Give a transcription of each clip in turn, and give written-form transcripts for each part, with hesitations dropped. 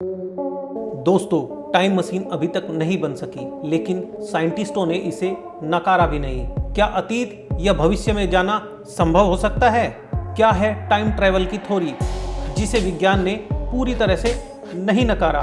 दोस्तों, time machine अभी तक नहीं बन सकी, लेकिन साइंटिस्टों ने इसे नकारा भी नहीं। क्या अतीत या भविष्य में जाना संभव हो सकता है? क्या है टाइम ट्रैवल की थ्योरी, जिसे विज्ञान ने पूरी तरह से नहीं नकारा?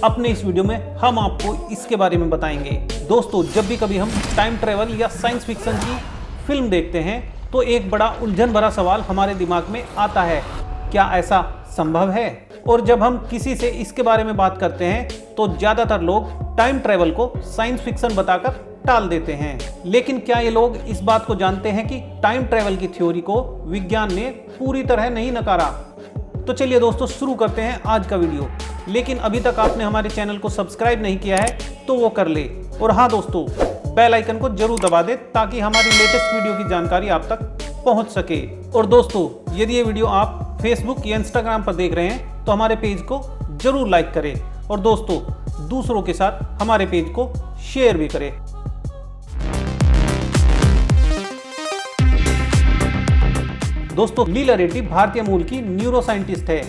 अपने इस वीडियो में हम आपको इसके बारे में बताएंगे। दोस्तों, जब भी कभी हम टाइम ट्रैवल या साइंस फिक्शन की फिल्म देखते हैं तो एक बड़ा उलझन भरा सवाल हमारे दिमाग में आता है, क्या ऐसा संभव है? और जब हम किसी से इसके बारे में बात करते हैं तो ज़्यादातर लोग टाइम ट्रैवल को साइंस फिक्शन बताकर टाल देते हैं। लेकिन क्या ये लोग इस बात को जानते हैं कि टाइम ट्रैवल की थ्योरी को विज्ञान ने पूरी तरह नहीं नकारा? तो चलिए दोस्तों, शुरू करते हैं आज का वीडियो। लेकिन अभी तक आपने हमारे चैनल को सब्सक्राइब नहीं किया है तो वो कर ले। और हाँ दोस्तों, बेल आइकन को जरूर दबा दे ताकि हमारी लेटेस्ट वीडियो की जानकारी आप तक पहुंच सके। और दोस्तों, यदि ये वीडियो आप फेसबुक या इंस्टाग्राम पर देख रहे हैं तो हमारे पेज को जरूर लाइक करें और दोस्तों दूसरों के साथ हमारे पेज को शेयर भी करें। दोस्तों, लीला रेड्डी भारतीय मूल की न्यूरो साइंटिस्ट है,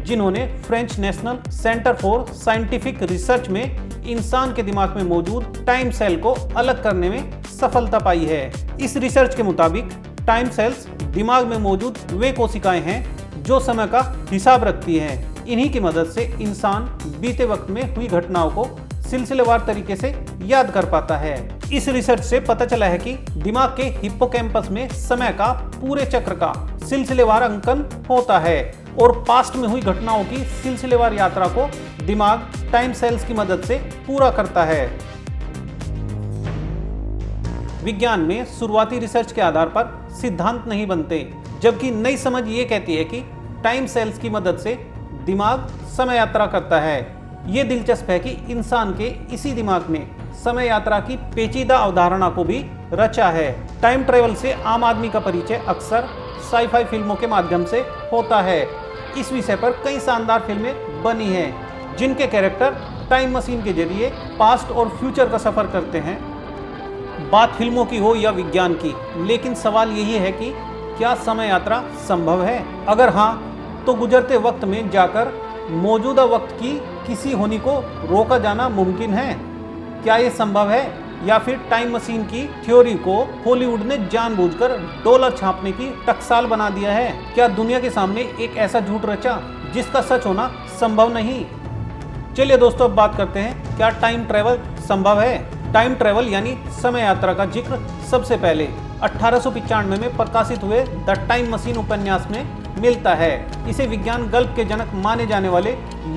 जिन्होंने French national centre for scientific research में इंसान के दिमाग में मौजूद टाइम सेल को अलग करने में सफलता पाई है। इस रिसर्च के मुताबिक टाइम सेल्स दिमाग में मौजूद वे कोशिकाएं हैं जो समय का हिसाब रखती हैं। इन्हीं की मदद से इंसान बीते वक्त में हुई घटनाओं को सिलसिलेवार तरीके से याद कर पाता है। इस रिसर्च से पता चला है कि दिमाग के हिप्पोकैम्पस में समय का पूरे चक्र का सिलसिलेवार अंकन होता है और पास्ट में हुई घटनाओं की सिलसिलेवार यात्रा को दिमाग टाइम सेल्स की मदद से पूरा करता है। विज्ञान में शुरुआती रिसर्च के आधार पर सिद्धांत नहीं बनते, जबकि नई समझ ये कहती है कि टाइम सेल्स की मदद से दिमाग समय यात्रा करता है। ये दिलचस्प है कि इंसान के इसी दिमाग ने समय यात्रा की पेचीदा अवधारणा को भी रचा है। टाइम ट्रैवल से आम आदमी का परिचय अक्सर साई-फाई फिल्मों के माध्यम से होता है। इस विषय पर कई शानदार फिल्में बनी हैं, जिनके कैरेक्टर टाइम मशीन के जरिए पास्ट और फ्यूचर का सफर करते हैं। बात फिल्मों की हो या विज्ञान की, लेकिन सवाल यही है कि क्या समय यात्रा संभव है? अगर हाँ, तो गुजरते वक्त में जाकर मौजूदा वक्त की किसी होनी को रोका जाना मुमकिन है? क्या ये संभव है, या फिर टाइम मशीन की थ्योरी को हॉलीवुड ने जानबूझकर डॉलर छापने की टकसाल बना दिया है? क्या दुनिया के सामने एक ऐसा झूठ रचा जिसका सच होना संभव नहीं? चलिए दोस्तों, अब बात करते हैं, क्या टाइम ट्रैवल संभव है? टाइम ट्रैवल यानी समय यात्रा का जिक्र सबसे पहले 1895 में प्रकाशित हुए द टाइम मशीन उपन्यास में मिलता है। इसे विज्ञान गल्प के जनक माने जाने वाले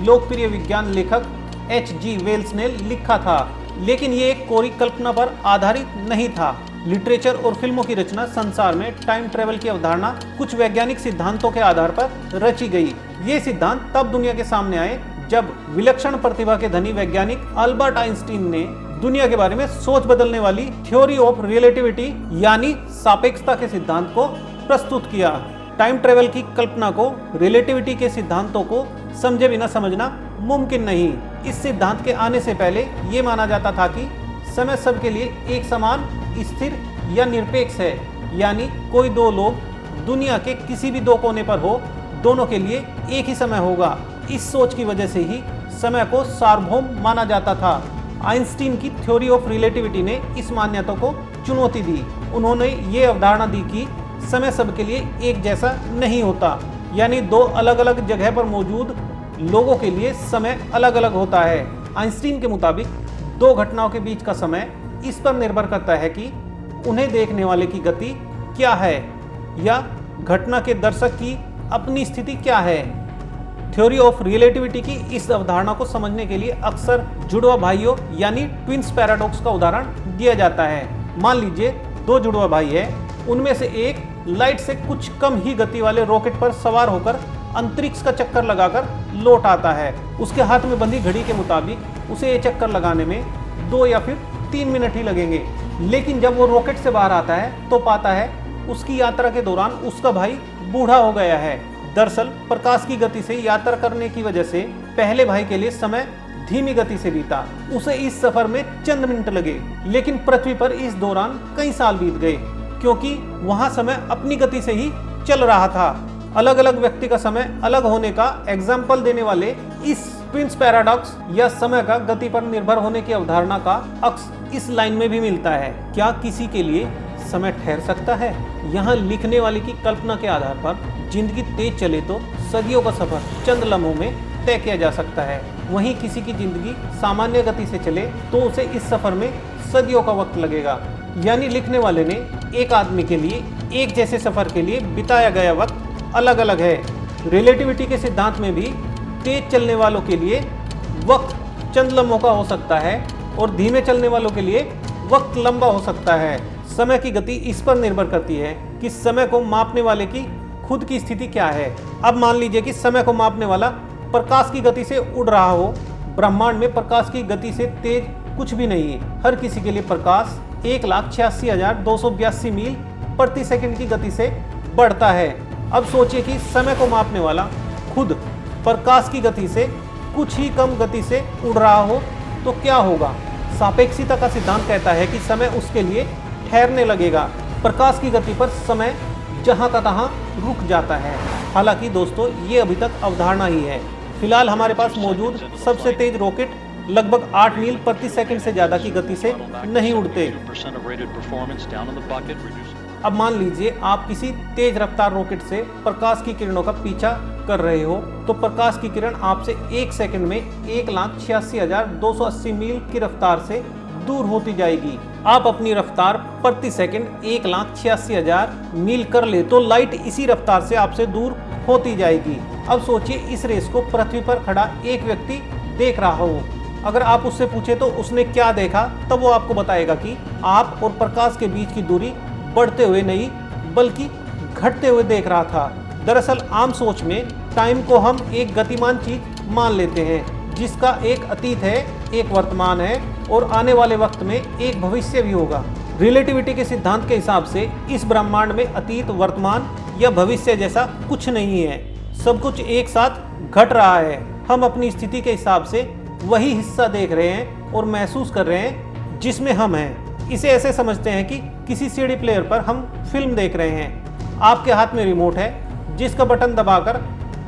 लोकप्रिय विज्ञान लेखक H.G. वेल्स ने लिखा था, लेकिन ये एक कोरी कल्पना पर आधारित नहीं था। लिटरेचर और फिल्मों की रचना संसार में टाइम ट्रैवल की अवधारणा कुछ वैज्ञानिक सिद्धांतों के आधार पर रची गई। ये सिद्धांत तब दुनिया के सामने आए जब विलक्षण प्रतिभा के धनी वैज्ञानिक अल्बर्ट आइंस्टीन ने दुनिया के बारे में सोच बदलने वाली थ्योरी ऑफ रिलेटिविटी यानी सापेक्षता के सिद्धांत को प्रस्तुत किया। टाइम ट्रैवल की कल्पना को रिलेटिविटी के सिद्धांतों को समझे बिना समझना मुमकिन नहीं। इस सिद्धांत के आने से पहले ये माना जाता था कि समय सबके लिए एक समान, स्थिर या निरपेक्ष है, यानी कोई दो लोग दुनिया के किसी भी दो कोने पर हो, दोनों के लिए एक ही समय होगा। इस सोच की वजह से ही समय को सार्वभौम माना जाता था। आइंस्टीन की थ्योरी ऑफ रिलेटिविटी ने इस मान्यता को चुनौती दी। उन्होंने ये अवधारणा दी कि समय सबके लिए एक जैसा नहीं होता, यानी दो अलग अलग जगह पर मौजूद लोगों के लिए समय अलग अलग होता है। आइंस्टीन के मुताबिक दो घटनाओं के बीच का समय इस पर निर्भर करता है कि उन्हें देखने वाले की गति क्या है या घटना के दर्शक की अपनी स्थिति क्या है। थ्योरी ऑफ रिलेटिविटी की इस अवधारणा को समझने के लिए अक्सर जुड़वा भाइयों यानी ट्विन्स पैराडॉक्स का उदाहरण दिया जाता है। मान लीजिए दो जुड़वा भाई हैं, उनमें से एक लाइट से कुछ कम ही गति वाले रॉकेट पर सवार होकर अंतरिक्ष का चक्कर लगाकर लौट आता है। उसके हाथ में बंधी घड़ी के मुताबिक उसे ये चक्कर लगाने में 2 या फिर 3 मिनट ही लगेंगे। लेकिन जब वो रॉकेट से बाहर आता है तो पाता है उसकी यात्रा के दौरान उसका भाई बूढ़ा हो गया है। दरअसल प्रकाश की गति से यात्रा करने की वजह से पहले भाई के लिए समय धीमी गति से बीता। उसे इस सफर में चंद मिनट लगे, लेकिन पृथ्वी पर इस दौरान कई साल बीत गए, क्योंकि वहां समय अपनी गति से ही चल रहा था। अलग अलग व्यक्ति का समय अलग होने का एग्जाम्पल देने वाले इस ट्विन्स पैराडॉक्स या समय का गति पर निर्भर होने की अवधारणा का अक्स इस लाइन में भी मिलता है। क्या किसी के लिए समय ठहर सकता है? यहाँ लिखने वाले की कल्पना के आधार पर जिंदगी तेज चले तो सदियों का सफर चंद लम्हों में तय किया जा सकता है। वहीं किसी की जिंदगी सामान्य गति से चले तो उसे इस सफर में सदियों का वक्त लगेगा। यानी लिखने वाले ने एक आदमी के लिए एक जैसे सफर के लिए बिताया गया वक्त अलग अलग है। रिलेटिविटी के सिद्धांत में भी तेज चलने वालों के लिए वक्त चंद लम्हों का हो सकता है और धीमे चलने वालों के लिए वक्त लंबा हो सकता है। समय की गति इस पर निर्भर करती है कि समय को मापने वाले की खुद की स्थिति क्या है। अब मान लीजिए कि समय को मापने वाला प्रकाश की गति से उड़ रहा हो। ब्रह्मांड में प्रकाश की गति से तेज कुछ भी नहीं है। हर किसी के लिए प्रकाश 1,86,282 मील प्रति सेकंड की गति से बढ़ता है। अब सोचिए कि समय को मापने वाला खुद प्रकाश की गति से कुछ ही कम गति से उड़ रहा हो तो क्या होगा? सापेक्षिता का सिद्धांत कहता है कि समय उसके लिए ठहरने लगेगा। प्रकाश की गति पर समय जहां का तहां रुक जाता है। हालांकि दोस्तों ये अभी तक अवधारणा ही है। फिलहाल हमारे पास मौजूद सबसे तेज रॉकेट लगभग 8 मील प्रति सेकंड से ज़्यादा की गति से नहीं उड़ते। अब मान लीजिए आप किसी तेज रफ्तार रॉकेट से प्रकाश की किरणों का पीछा कर रहे हो तो प्रकाश की किरण आपसे 1 सेकंड में 1,86,280 मील की रफ्तार से दूर होती जाएगी। आप अपनी रफ्तार प्रति सेकंड 1,86,000 मील कर ले तो लाइट इसी रफ्तार से आपसे दूर होती जाएगी। अब सोचिए इस रेस को पृथ्वी पर खड़ा एक व्यक्ति देख रहा हो। अगर आप उससे पूछे तो उसने क्या देखा, तब वो आपको बताएगा कि आप और प्रकाश के बीच की दूरी बढ़ते हुए नहीं बल्कि घटते हुए देख रहा था। दरअसल आम सोच में टाइम को हम एक गतिमान चीज मान लेते हैं जिसका एक अतीत है, एक वर्तमान है और आने वाले वक्त में एक भविष्य भी होगा। रिलेटिविटी के सिद्धांत के हिसाब से इस ब्रह्मांड में अतीत, वर्तमान या भविष्य जैसा कुछ नहीं है। सब कुछ एक साथ घट रहा है। हम अपनी स्थिति के हिसाब से वही हिस्सा देख रहे हैं और महसूस कर रहे हैं जिसमें हम हैं। इसे ऐसे समझते हैं कि किसी सीडी प्लेयर पर हम फिल्म देख रहे हैं। आपके हाथ में रिमोट है जिसका बटन दबाकर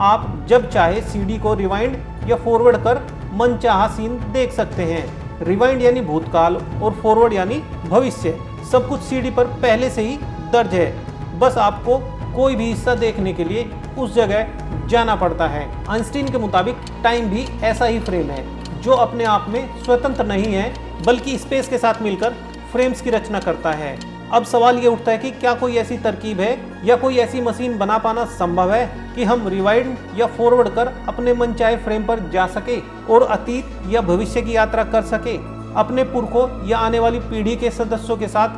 आप जब चाहे सीडी को रिवाइंड या फॉरवर्ड कर मनचाहा सीन देख सकते हैं। रिवाइंड यानी भूतकाल और फॉरवर्ड यानी भविष्य। सब कुछ सीडी पर पहले से ही दर्ज है, बस आपको कोई भी हिस्सा देखने के लिए उस जगह जाना पड़ता है। आइंस्टीन के मुताबिक टाइम भी ऐसा ही फ्रेम है जो अपने आप में स्वतंत्र नहीं है बल्कि स्पेस के साथ मिलकर फ्रेम्स की रचना करता है। अब सवाल ये उठता है कि क्या कोई ऐसी तरकीब है या कोई ऐसी मशीन बना पाना संभव है कि हम रिवाइंड या फॉरवर्ड कर अपने मनचाहे फ्रेम पर जा सके और अतीत या भविष्य की यात्रा कर सके, अपने पुरखों या आने वाली पीढ़ी के सदस्यों के साथ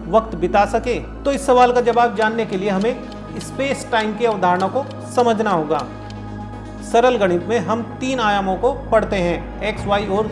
वक्त बिता सके? तो इस सवाल का जवाब जानने के लिए हमें स्पेस टाइम की अवधारणा को समझना होगा। सरल गणित में हम 3 आयामों को पढ़ते हैं, एक्स, वाई और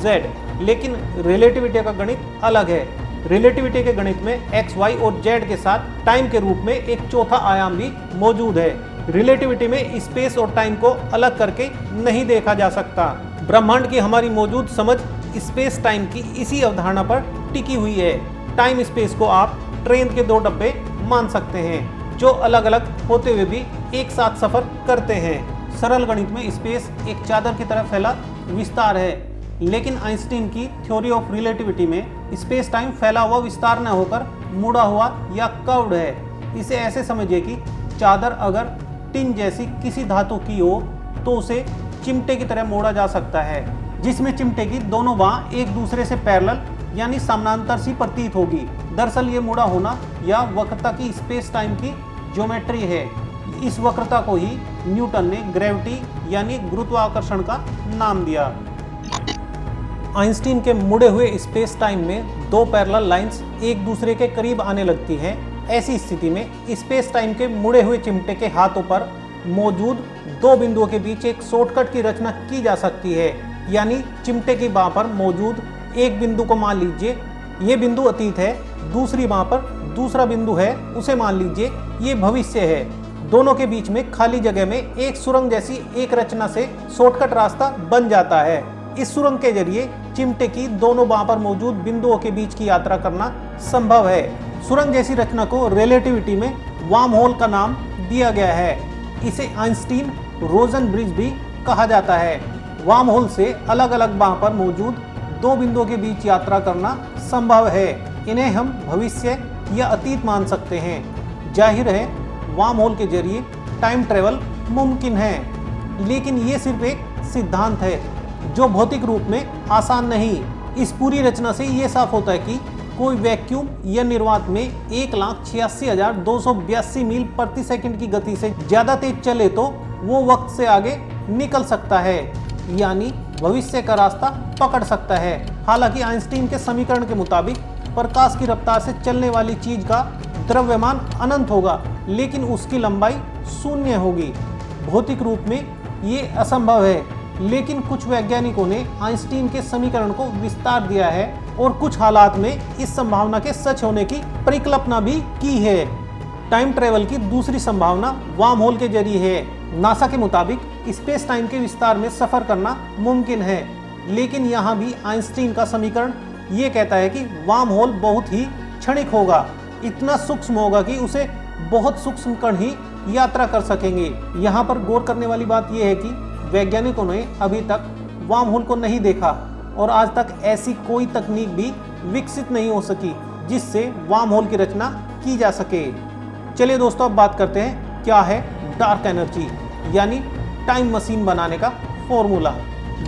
जेड, लेकिन रिलेटिविटी का गणित अलग है। रिलेटिविटी के गणित में एक्स, वाई और जेड के साथ टाइम के रूप में एक चौथा आयाम भी मौजूद है। रिलेटिविटी में स्पेस और टाइम को अलग करके नहीं देखा जा सकता। ब्रह्मांड की हमारी मौजूद समझ स्पेस टाइम की इसी अवधारणा पर टिकी हुई है। टाइम स्पेस को आप ट्रेन के 2 डब्बे मान सकते हैं जो अलग अलग होते हुए भी एक साथ सफर करते हैं। सरल गणित में स्पेस एक चादर की तरह फैला विस्तार है, लेकिन आइंस्टीन की थ्योरी ऑफ रिलेटिविटी में स्पेस टाइम फैला हुआ विस्तार न होकर मुड़ा हुआ या कर्व्ड है। इसे ऐसे समझिए कि चादर अगर टिन जैसी किसी धातु की हो तो उसे चिमटे की तरह मोड़ा जा सकता है, जिसमें चिमटे की दोनों बाह एक दूसरे से पैरेलल यानी समानांतर सी प्रतीत होगी। दरअसल ये मुड़ा होना या वक्रता की स्पेस टाइम की ज्योमेट्री है। इस वक्रता को ही न्यूटन ने ग्रेविटी यानी गुरुत्वाकर्षण का नाम दिया। आइंस्टीन के मुड़े हुए स्पेस टाइम में 2 पैरेलल लाइंस एक दूसरे के करीब आने लगती हैं। ऐसी स्थिति में स्पेस टाइम के मुड़े हुए चिमटे के हाथों पर मौजूद 2 बिंदुओं के बीच एक शॉर्टकट की रचना की जा सकती है। यानी चिमटे की बाह पर मौजूद एक बिंदु को मान लीजिए ये बिंदु अतीत है, दूसरी बाह पर दूसरा बिंदु है उसे मान लीजिए ये भविष्य है। दोनों के बीच में खाली जगह में एक सुरंग जैसी एक रचना से शॉर्टकट रास्ता बन जाता है। इस सुरंग के जरिए चिमटे की दोनों बाह पर मौजूद बिंदुओं के बीच की यात्रा करना संभव है। सुरंग जैसी रचना को रिलेटिविटी में वार्म होल का नाम दिया गया है। इसे आइंस्टीन रोजन ब्रिज भी कहा जाता है। वार्म होल से अलग अलग बाह पर मौजूद दो बिंदुओं के बीच यात्रा करना संभव है। इन्हें हम भविष्य या अतीत मान सकते हैं। जाहिर है वार्म होल के जरिए टाइम ट्रेवल मुमकिन है, लेकिन ये सिर्फ एक सिद्धांत है जो भौतिक रूप में आसान नहीं। इस पूरी रचना से ये साफ होता है कि कोई वैक्यूम या निर्वात में 1,86,282 मील प्रति सेकंड की गति से ज़्यादा तेज चले तो वो वक्त से आगे निकल सकता है, यानी भविष्य का रास्ता पकड़ सकता है। हालांकि आइंस्टीन के समीकरण के मुताबिक प्रकाश की रफ्तार से चलने वाली चीज का द्रव्यमान अनंत होगा, लेकिन उसकी लंबाई शून्य होगी। भौतिक रूप में ये असंभव है, लेकिन कुछ वैज्ञानिकों ने आइंस्टीन के समीकरण को विस्तार दिया है और कुछ हालात में इस संभावना के सच होने की परिकल्पना भी की है। टाइम ट्रेवल की दूसरी संभावना वार्म होल के जरिए है। नासा के मुताबिक स्पेस टाइम के विस्तार में सफर करना मुमकिन है, लेकिन यहाँ भी आइंस्टीन का समीकरण ये कहता है कि वार्म होल बहुत ही क्षणिक होगा, इतना सूक्ष्म होगा कि उसे बहुत सूक्ष्म कण ही यात्रा कर सकेंगे। यहाँ पर गौर करने वाली बात यह है कि वैज्ञानिकों ने अभी तक वार्म होल को नहीं देखा और आज तक ऐसी कोई तकनीक भी विकसित नहीं हो सकी जिससे वार्म होल की रचना की जा सके। चलिए दोस्तों, अब बात करते हैं क्या है डार्क एनर्जी, यानी टाइम मशीन बनाने का फॉर्मूला।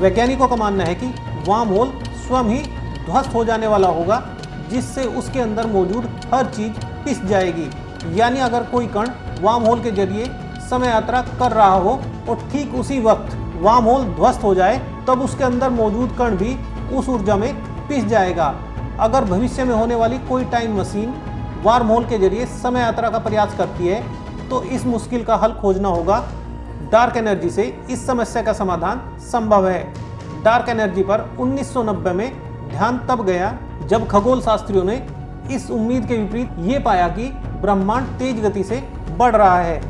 वैज्ञानिकों का मानना है कि वार्म होल स्वयं ही ध्वस्त हो जाने वाला होगा, जिससे उसके अंदर मौजूद हर चीज पिस जाएगी। यानी अगर कोई कण वार्म होल के जरिए समय यात्रा कर रहा हो और ठीक उसी वक्त वार्म होल ध्वस्त हो जाए, तब उसके अंदर मौजूद कण भी उस ऊर्जा में पिस जाएगा। अगर भविष्य में होने वाली कोई टाइम मशीन वार्म होल के जरिए समय यात्रा का प्रयास करती है, तो इस मुश्किल का हल खोजना होगा। डार्क एनर्जी से इस समस्या का समाधान संभव है। डार्क एनर्जी पर 1990 में ध्यान तब गया जब खगोल शास्त्रियों ने इस उम्मीद के विपरीत ये पाया कि ब्रह्मांड तेज गति से बढ़ रहा है।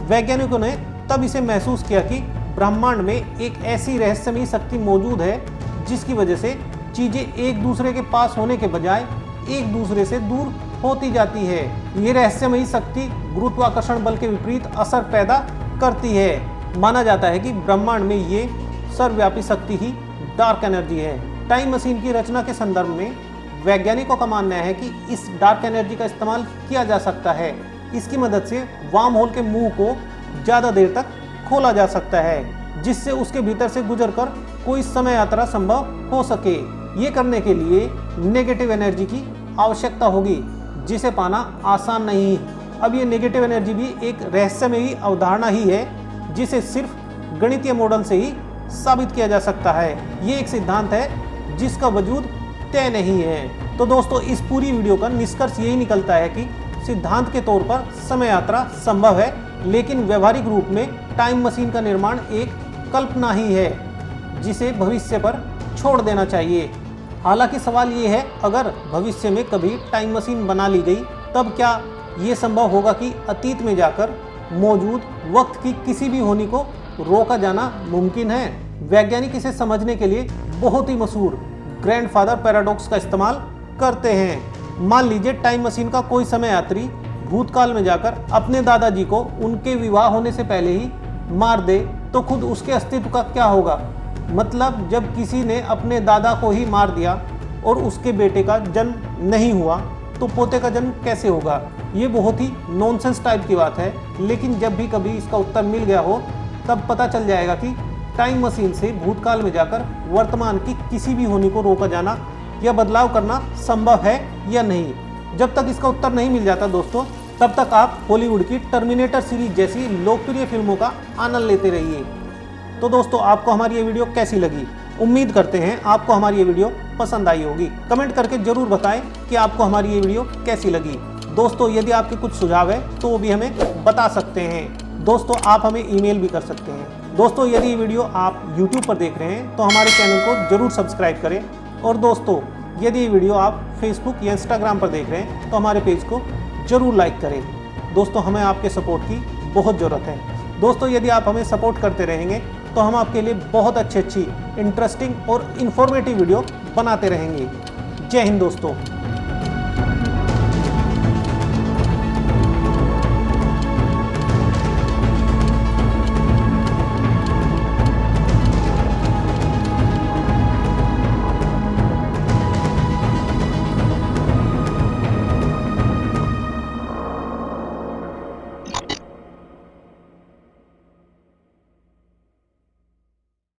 वैज्ञानिकों ने तब इसे महसूस किया कि ब्रह्मांड में एक ऐसी रहस्यमयी शक्ति मौजूद है जिसकी वजह से चीजें एक दूसरे के पास होने के बजाय एक दूसरे से दूर होती जाती है। ये रहस्यमयी शक्ति गुरुत्वाकर्षण बल के विपरीत असर पैदा करती है। माना जाता है कि ब्रह्मांड में ये सर्वव्यापी शक्ति ही डार्क एनर्जी है। टाइम मशीन की रचना के संदर्भ में वैज्ञानिकों का मानना है कि इस डार्क एनर्जी का इस्तेमाल किया जा सकता है। इसकी मदद से वार्म होल के मुंह को ज़्यादा देर तक खोला जा सकता है, जिससे उसके भीतर से गुजरकर कोई समय यात्रा संभव हो सके। ये करने के लिए नेगेटिव एनर्जी की आवश्यकता होगी, जिसे पाना आसान नहीं। अब ये नेगेटिव एनर्जी भी एक रहस्यमयी अवधारणा ही है, जिसे सिर्फ गणितीय मॉडल से ही साबित किया जा सकता है। ये एक सिद्धांत है जिसका वजूद तय नहीं है। तो दोस्तों, इस पूरी वीडियो का निष्कर्ष यही निकलता है कि सिद्धांत के तौर पर समय यात्रा संभव है, लेकिन व्यवहारिक रूप में टाइम मशीन का निर्माण एक कल्पना ही है, जिसे भविष्य पर छोड़ देना चाहिए। हालांकि सवाल ये है, अगर भविष्य में कभी टाइम मशीन बना ली गई, तब क्या ये संभव होगा कि अतीत में जाकर मौजूद वक्त की किसी भी होनी को रोका जाना मुमकिन है? वैज्ञानिक इसे समझने के लिए बहुत ही मशहूर ग्रैंडफादर पैराडॉक्स का इस्तेमाल करते हैं। मान लीजिए टाइम मशीन का कोई समय यात्री भूतकाल में जाकर अपने दादाजी को उनके विवाह होने से पहले ही मार दे, तो खुद उसके अस्तित्व का क्या होगा? मतलब जब किसी ने अपने दादा को ही मार दिया और उसके बेटे का जन्म नहीं हुआ, तो पोते का जन्म कैसे होगा? ये बहुत ही नॉनसेंस टाइप की बात है, लेकिन जब भी कभी इसका उत्तर मिल गया हो, तब पता चल जाएगा कि टाइम मशीन से भूतकाल में जाकर वर्तमान की किसी भी होनी को रोका जाना या बदलाव करना संभव है या नहीं। जब तक इसका उत्तर नहीं मिल जाता दोस्तों, तब तक आप हॉलीवुड की टर्मिनेटर सीरीज जैसी लोकप्रिय फिल्मों का आनंद लेते रहिए। तो दोस्तों, आपको हमारी ये वीडियो कैसी लगी? उम्मीद करते हैं आपको हमारी ये वीडियो पसंद आई होगी। कमेंट करके जरूर बताएं कि आपको हमारी ये वीडियो कैसी लगी। दोस्तों, यदि आपके कुछ सुझाव है तो वो भी हमें बता सकते हैं। दोस्तों, आप हमें ईमेल भी कर सकते हैं। दोस्तों, यदि ये वीडियो आप YouTube पर देख रहे हैं तो हमारे चैनल को जरूर सब्सक्राइब करें। और दोस्तों, यदि ये वीडियो आप Facebook या Instagram पर देख रहे हैं तो हमारे पेज को जरूर लाइक करें। दोस्तों, हमें आपके सपोर्ट की बहुत ज़रूरत है। दोस्तों, यदि आप हमें सपोर्ट करते रहेंगे तो हम आपके लिए बहुत अच्छी इंटरेस्टिंग और इन्फॉर्मेटिव वीडियो बनाते रहेंगे। जय हिंद दोस्तों।